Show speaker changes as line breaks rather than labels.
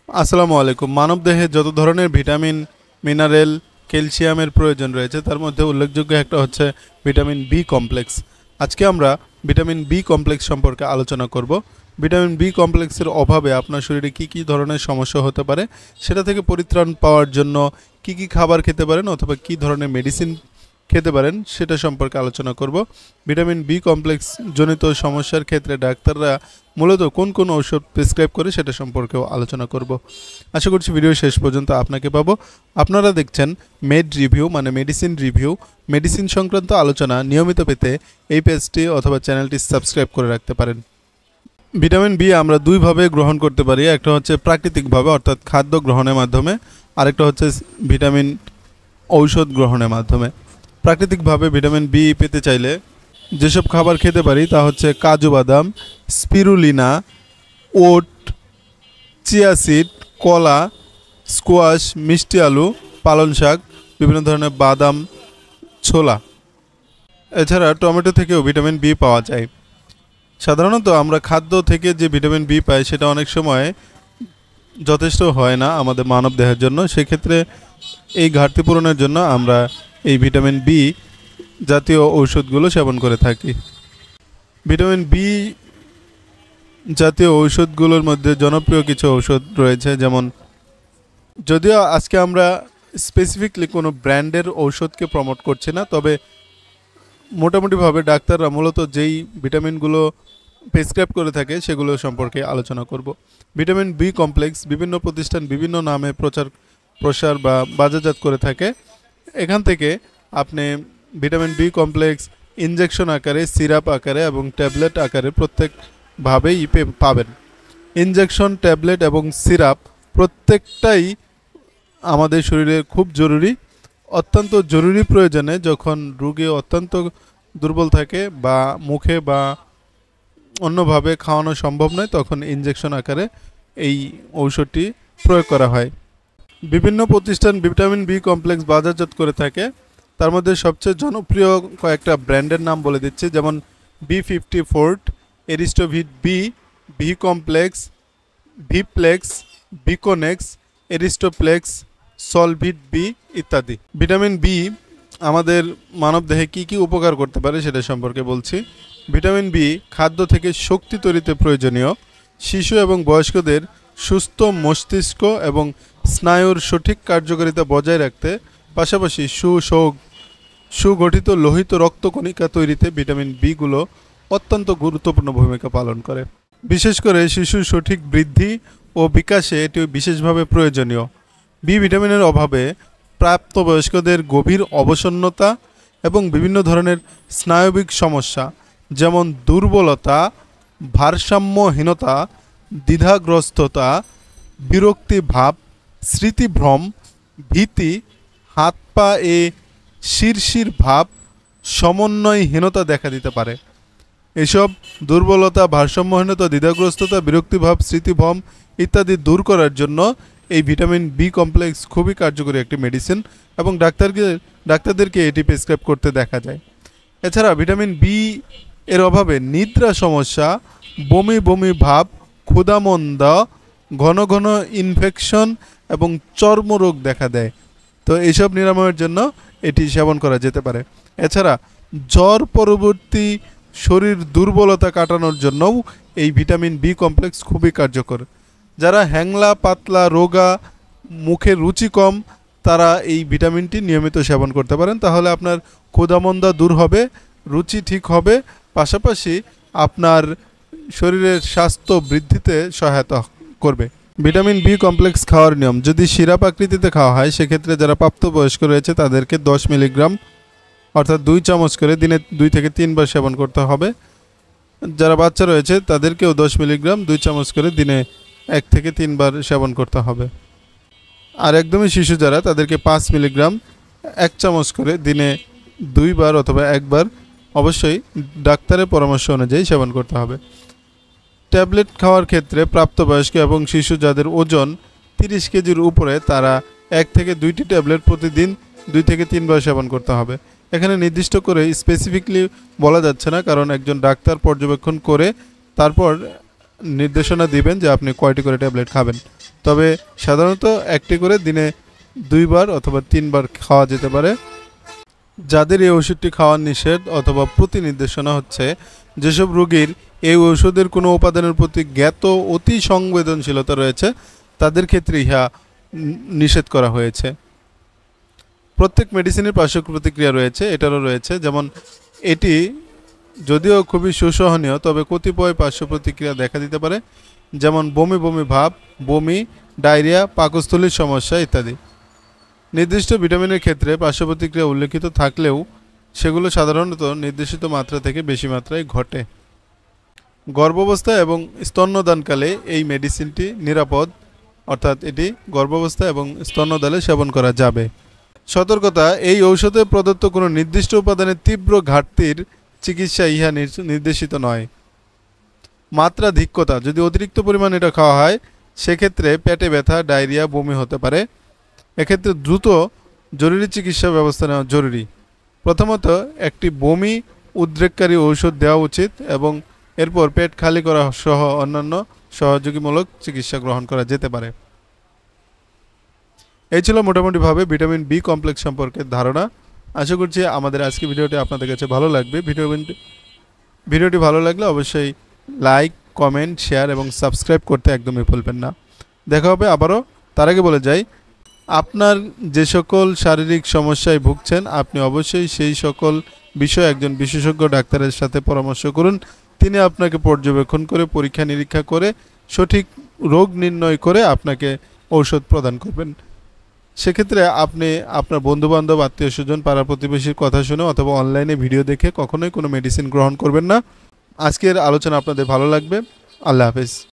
আসসালামু আলাইকুম। মানবদেহে যত ধরনের ভিটামিন, মিনারেল, ক্যালসিয়ামের প্রয়োজন রয়েছে তার মধ্যে উল্লেখযোগ্য একটা হচ্ছে ভিটামিন বি কমপ্লেক্স। আজকে আমরা ভিটামিন বি কমপ্লেক্স সম্পর্কে আলোচনা করব। ভিটামিন বি কমপ্লেক্সের অভাবে আপনার শরীরে কী কী ধরনের সমস্যা হতে পারে, সেটা থেকে পরিত্রাণ পাওয়ার জন্য কী কী খাবার খেতে পারেন অথবা কী ধরনের মেডিসিন খেতে পারেন সেটা সম্পর্কে আলোচনা করব। ভিটামিন বি কমপ্লেক্স জনিত সমস্যার ক্ষেত্রে ডাক্তাররা মূলত কোন কোন ঔষধ প্রেসক্রাইব করে সেটা সম্পর্কেও আলোচনা করব। আশা করছি ভিডিও শেষ পর্যন্ত আপনাকে পাবো। আপনারা দেখছেন মেড রিভিউ, মানে মেডিসিন রিভিউ। মেডিসিন সংক্রান্ত আলোচনা নিয়মিত পেতে এই পেজটি অথবা চ্যানেলটি সাবস্ক্রাইব করে রাখতে পারেন। ভিটামিন বি আমরা দুইভাবে গ্রহণ করতে পারি। একটা হচ্ছে প্রাকৃতিকভাবে অর্থাৎ খাদ্য গ্রহণের মাধ্যমে, আরেকটা হচ্ছে ভিটামিন ঔষধ গ্রহণের মাধ্যমে। প্রাকৃতিকভাবে ভিটামিন বি পেতে চাইলে যেসব খাবার খেতে পারি তা হচ্ছে কাজু বাদাম, স্পিরুলিনা, ওট, চিয়া সিড, কলা, স্কোয়াশ, মিষ্টি আলু, পালং শাক, বিভিন্ন ধরনের বাদাম, ছোলা। এছাড়া টমেটো থেকেও ভিটামিন বি পাওয়া যায়। সাধারণত আমরা খাদ্য থেকে যে ভিটামিন বি পাই সেটা অনেক সময় যথেষ্ট হয় না আমাদের মানবদেহের জন্য। সেক্ষেত্রে এই ঘাটতি পূরণের জন্য আমরা এই ভিটামিন বি জাতীয় ঔষধগুলো সেবন করে থাকি। ভিটামিন বি জাতীয় ঔষধগুলোর মধ্যে জনপ্রিয় কিছু ঔষধ রয়েছে, যেমন, যদিও আজকে আমরা স্পেসিফিকলি কোনো ব্র্যান্ডের ঔষধকে প্রমোট করছি না, তবে মোটামুটিভাবে ডাক্তাররা মূলত যেই ভিটামিনগুলো প্রেসক্রাইব করে থাকে সেগুলো সম্পর্কে আলোচনা করব। ভিটামিন বি কমপ্লেক্স বিভিন্ন প্রতিষ্ঠান বিভিন্ন নামে প্রসার বা বাজারজাত করে থাকে। এখান থেকে আপনি ভিটামিন বি কমপ্লেক্স ইনজেকশন আকারে, সিরাপ আকারে এবং ট্যাবলেট আকারে প্রত্যেকভাবেই পাবেন। ইনজেকশন, ট্যাবলেট এবং সিরাপ প্রত্যেকটাই আমাদের শরীরে খুব জরুরি। অত্যন্ত জরুরি প্রয়োজনে যখন রোগী অত্যন্ত দুর্বল থাকে বা মুখে বা অন্যভাবে খাওয়ানো সম্ভব নয়, তখন ইনজেকশন আকারে এই ঔষধটি প্রয়োগ করা হয়। বিভিন্ন প্রতিষ্ঠান ভিটামিন বি কমপ্লেক্স বাজারজাত করে থাকে। তার মধ্যে সবচেয়ে জনপ্রিয় কয়েকটা ব্র্যান্ডের নাম বলে দিচ্ছি, যেমন বি50 forte, Aristovit B, B complex, Viplex, Beconex, Aristoplex, Solvit B ইত্যাদি। ভিটামিন বি আমাদের মানবদেহে কী কী উপকার করতে পারে সেটা সম্পর্কে বলছি। ভিটামিন বি খাদ্য থেকে শক্তি তৈরিতে প্রয়োজনীয়। শিশু এবং বয়স্কদের সুস্থ মস্তিষ্ক এবং স্নায়ুর সঠিক কার্যকারিতা বজায় রাখতে, পাশাপাশি সুগঠিত লোহিত রক্তকণিকা তৈরিতে ভিটামিন বিগুলো অত্যন্ত গুরুত্বপূর্ণ ভূমিকা পালন করে। বিশেষ করে শিশুর সঠিক বৃদ্ধি ও বিকাশে এটি বিশেষভাবে প্রয়োজনীয়। বি ভিটামিনের অভাবে প্রাপ্তবয়স্কদের গভীর অবসন্নতা এবং বিভিন্ন ধরনের স্নায়বিক সমস্যা, যেমন দুর্বলতা, ভারসাম্যহীনতা, দ্বিধাগ্রস্ততা, বিরক্তিভাব, স্মৃতিভ্রম, ভীতি, হাত পা শিরশির ভাব, সমন্বয়হীনতা দেখা দিতে পারে। এসব দুর্বলতা, ভারসাম্যহীনতা, দ্বিধাগ্রস্ততা, বিরক্তিভাব, স্মৃতিভ্রম ইত্যাদি দূর করার জন্য এই ভিটামিন বি কমপ্লেক্স খুবই কার্যকরী একটি মেডিসিন এবং ডাক্তারদেরকে এটি প্রেসক্রাইব করতে দেখা যায়। এছাড়া ভিটামিন বি এর অভাবে নিদ্রা সমস্যা, বমি বমি ভাব, ক্ষুধামন্দা, ঘন ঘন ইনফেকশন এবং চর্মরোগ দেখা দেয়। তো এইসব নিরাময়ের জন্য এটি সেবন করা যেতে পারে। এছাড়া জ্বর পরবর্তী শরীর দুর্বলতা কাটানোর জন্যও এই ভিটামিন বি কমপ্লেক্স খুবই কার্যকর। যারা হ্যাংলা, পাতলা, রোগা, মুখের রুচি কম, তারা এই ভিটামিনটি নিয়মিত সেবন করতে পারেন। তাহলে আপনার ক্ষুধামন্দা দূর হবে, রুচি ঠিক হবে, পাশাপাশি আপনার শরীরের স্বাস্থ্য বৃদ্ধিতে সহায়তা করবে। ভিটামিন বি কমপ্লেক্স খাওয়ার নিয়ম: যদি সিরাপ আকৃতিতে খাওয়া হয় সেক্ষেত্রে যারা প্রাপ্তবয়স্ক রয়েছে তাদেরকে 10 মিলিগ্রাম অর্থাৎ 2 চামচ করে দিনে 2 থেকে 3 বার সেবন করতে হবে। যারা বাচ্চা রয়েছে তাদেরকেও 10 মিলিগ্রাম 2 চামচ করে দিনে 1 থেকে 3 বার সেবন করতে হবে। আর একদমই শিশু যারা, তাদেরকে 5 মিলিগ্রাম 1 চামচ করে দিনে 2 বার অথবা 1 বার অবশ্যই ডাক্তারের পরামর্শ অনুযায়ী সেবন করতে হবে। ট্যাবলেট খাওয়ার ক্ষেত্রে প্রাপ্তবয়স্ক এবং শিশু যাদের ওজন 30 কেজির উপরে, তারা 1 থেকে 2টি ট্যাবলেট প্রতিদিন 2 থেকে 3 বার সেবন করতে হবে। এখানে নির্দিষ্ট করে স্পেসিফিকলি বলা যাচ্ছে না, কারণ একজন ডাক্তার পর্যবেক্ষণ করে তারপর নির্দেশনা দিবেন যে আপনি কয়টি করে ট্যাবলেট খাবেন। তবে সাধারণত একটি করে দিনে 2 বার অথবা 3 বার খাওয়া যেতে পারে। যাদের এই ওষুধটি খাওয়ার নিষেধ অথবা প্রতি নির্দেশনা হচ্ছে, যেসব রোগীর এই ঔষধের কোনো উপাদানের প্রতি জ্ঞাত অতি সংবেদনশীলতা রয়েছে তাদের ক্ষেত্রে ইহা নিষেধ করা হয়েছে। প্রত্যেক মেডিসিনের পার্শ্ব প্রতিক্রিয়া রয়েছে, এটারও রয়েছে। যেমন এটি যদিও খুবই সুসহনীয়, তবে কতিপয় পার্শ্ব প্রতিক্রিয়া দেখা দিতে পারে, যেমন বমি বমি ভাব, বমি, ডায়রিয়া, পাকস্থলীর সমস্যা ইত্যাদি। নির্দিষ্ট ভিটামিনের ক্ষেত্রে পার্শ্ব প্রতিক্রিয়া উল্লেখিত থাকলেও সেগুলো সাধারণত নির্দেশিত মাত্রা থেকে বেশি মাত্রায় ঘটে। গর্ভাবস্থা এবং স্তন্যদানকালে এই মেডিসিনটি নিরাপদ, অর্থাৎ এটি গর্ভাবস্থা এবং স্তন্যদানে সেবন করা যাবে। সতর্কতা: এই ঔষধে প্রদত্ত কোনো নির্দিষ্ট উপাদানের তীব্র ঘাটতির চিকিৎসা ইহা নির্দেশিত নয়। মাত্রাধিক্যতা: যদি অতিরিক্ত পরিমাণে এটা খাওয়া হয় সেক্ষেত্রে পেটে ব্যথা, ডায়রিয়া, বমি হতে পারে। এক্ষেত্রে দ্রুত জরুরি চিকিৎসা ব্যবস্থা নেওয়া জরুরি। প্রথমত একটি বমি উদ্রেককারী ঔষধ দেওয়া উচিত এবং এরপর পেট খালি করা সহ অন্যান্য সহযোগীমূলক চিকিৎসা গ্রহণ করা যেতে পারে। এই ছিল মোটামুটিভাবে ভিটামিন বি কমপ্লেক্স সম্পর্কে ধারণা। আশা করছি আমাদের আজকে ভিডিওটি আপনাদের কাছে ভালো লাগবে। ভিডিওটি ভালো লাগলে অবশ্যই লাইক, কমেন্ট, শেয়ার এবং সাবস্ক্রাইব করতে একদমই ভুলবেন না। দেখা হবে আবারও। তার আগে বলে যাই, আপনার যে সকল শারীরিক সমস্যায় ভুগছেন আপনি অবশ্যই সেই সকল বিষয়ে একজন বিশেষজ্ঞ ডাক্তারের সাথে পরামর্শ করুন। তিনি আপনাকে পর্যবেক্ষণ করে, পরীক্ষা নিরীক্ষা করে, সঠিক রোগ নির্ণয় করে আপনাকে ঔষধ প্রদান করবেন। সেক্ষেত্রে আপনি আপনার বন্ধুবান্ধব, আত্মীয় স্বজন, পাড়া প্রতিবেশীর কথা শুনে অথবা অনলাইনে ভিডিও দেখে কখনোই কোনো মেডিসিন গ্রহণ করবেন না। আজকের আলোচনা আপনাদের ভালো লাগবে। আল্লাহ হাফেজ।